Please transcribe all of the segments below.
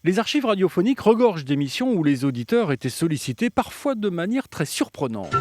Les archives radiophoniques regorgent d'émissions où les auditeurs étaient sollicités parfois de manière très surprenante.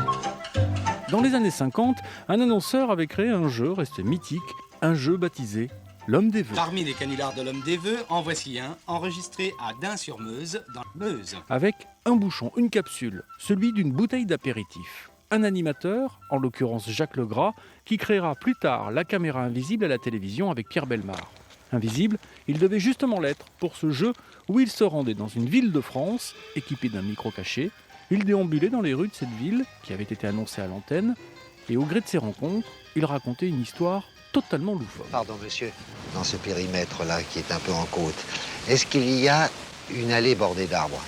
Dans les années 50, un annonceur avait créé un jeu resté mythique, un jeu baptisé l'Homme des Vœux. Parmi les canulars de l'Homme des Vœux, en voici un, enregistré à Dun-sur-Meuse, dans la Meuse. Avec un bouchon, une capsule, celui d'une bouteille d'apéritif. Un animateur, en l'occurrence Jacques Legras, qui créera plus tard la caméra invisible à la télévision avec Pierre Bellemare. Invisible, il devait justement l'être pour ce jeu où il se rendait dans une ville de France, équipé d'un micro caché. Il déambulait dans les rues de cette ville, qui avait été annoncée à l'antenne, et au gré de ses rencontres, il racontait une histoire totalement loufoque. Pardon monsieur, dans ce périmètre-là qui est un peu en côte, est-ce qu'il y a une allée bordée d'arbres?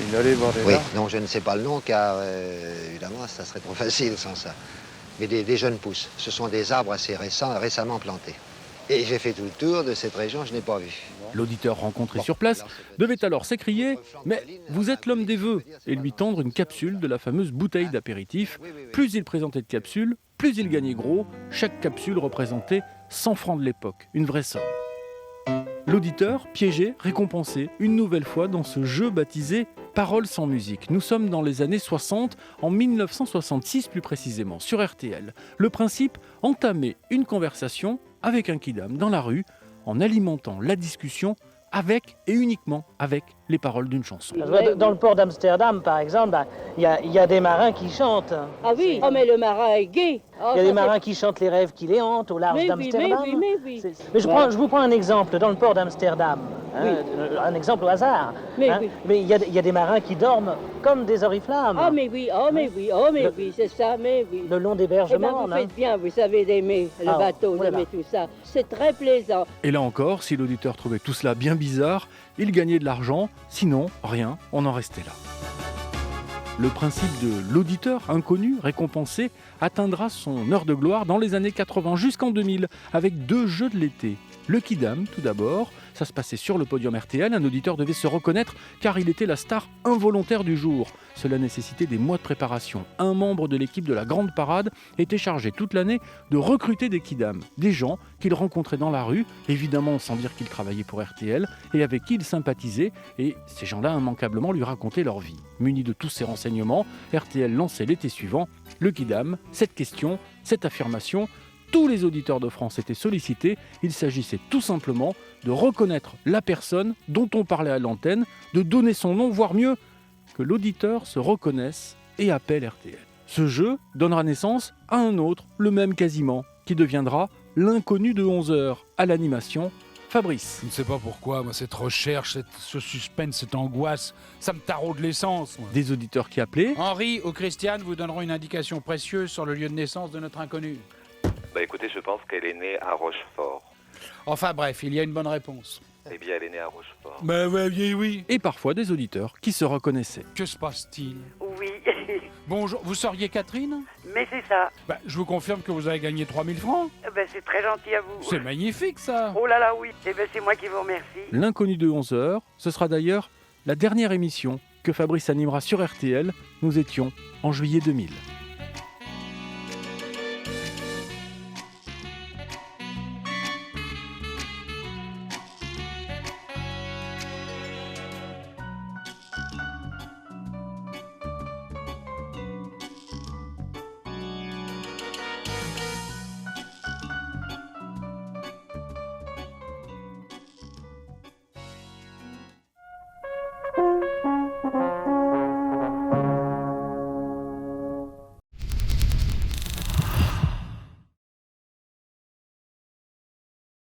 Une allée bordée Oui, d'arbres? non, je ne sais pas le nom car évidemment ça serait trop facile sans ça. Mais des jeunes pousses, ce sont des arbres assez récemment plantés. Et j'ai fait tout le tour de cette région, je n'ai pas vu. L'auditeur rencontré sur place devait alors s'écrier « Mais vous êtes l'homme des vœux » et lui tendre une capsule de la fameuse bouteille d'apéritif. Plus il présentait de capsules, plus il gagnait gros. Chaque capsule représentait 100 francs de l'époque, une vraie somme. L'auditeur, piégé, récompensé, une nouvelle fois dans ce jeu baptisé « Paroles sans musique ». Nous sommes dans les années 60, en 1966 plus précisément, sur RTL. Le principe, entamer une conversation avec un kidam dans la rue, en alimentant la discussion avec et uniquement avec les paroles d'une chanson. Dans le port d'Amsterdam, par exemple, il y a des marins qui chantent. Ah oui, oh, mais le marin est gai. Oh, Il y a des marins qui chantent les rêves qui les hantent au large d'Amsterdam. Mais oui. Mais je vous prends un exemple, dans le port d'Amsterdam, un exemple au hasard. Mais il y a des marins qui dorment comme des oriflammes. Oh mais oui, c'est ça, mais oui. Le long des berges Eh ben, mornes. vous faites bien, vous savez, d'aimer le bateau, d'aimer tout ça. C'est très plaisant. Et là encore, si l'auditeur trouvait tout cela bien bizarre, il gagnait de l'argent, sinon rien, on en restait là. Le principe de l'auditeur inconnu, récompensé, atteindra son heure de gloire dans les années 80 jusqu'en 2000, avec 2 jeux de l'été. Le Kidam, tout d'abord, ça se passait sur le podium RTL, un auditeur devait se reconnaître car il était la star involontaire du jour. Cela nécessitait des mois de préparation. Un membre de l'équipe de la Grande Parade était chargé toute l'année de recruter des Kidam, des gens qu'il rencontrait dans la rue, évidemment sans dire qu'ils travaillaient pour RTL, et avec qui il sympathisait, et ces gens-là immanquablement lui racontaient leur vie. Muni de tous ces renseignements, RTL lançait l'été suivant le Kidam, cette question, cette affirmation. Tous les auditeurs de France étaient sollicités. Il s'agissait tout simplement de reconnaître la personne dont on parlait à l'antenne, de donner son nom, voire mieux, que l'auditeur se reconnaisse et appelle RTL. Ce jeu donnera naissance à un autre, le même quasiment, qui deviendra l'inconnu de 11h à l'animation. Fabrice. Je ne sais pas pourquoi, moi cette recherche, ce suspense, cette angoisse, ça me taraude l'essence. Moi. Des auditeurs qui appelaient. Henri ou Christiane vous donneront une indication précieuse sur le lieu de naissance de notre inconnu. Bah écoutez, je pense qu'elle est née à Rochefort. Enfin bref, il y a une bonne réponse. Eh bien, elle est née à Rochefort. Bah oui. Et parfois des auditeurs qui se reconnaissaient. Que se passe-t-il? Oui. Bonjour, vous seriez Catherine? Mais c'est ça. Bah, je vous confirme que vous avez gagné 3000 francs. Ben, c'est très gentil à vous. C'est magnifique ça. Oh là là, oui. Eh ben, c'est moi qui vous remercie. L'inconnu de 11h, ce sera d'ailleurs la dernière émission que Fabrice animera sur RTL. Nous étions en juillet 2000.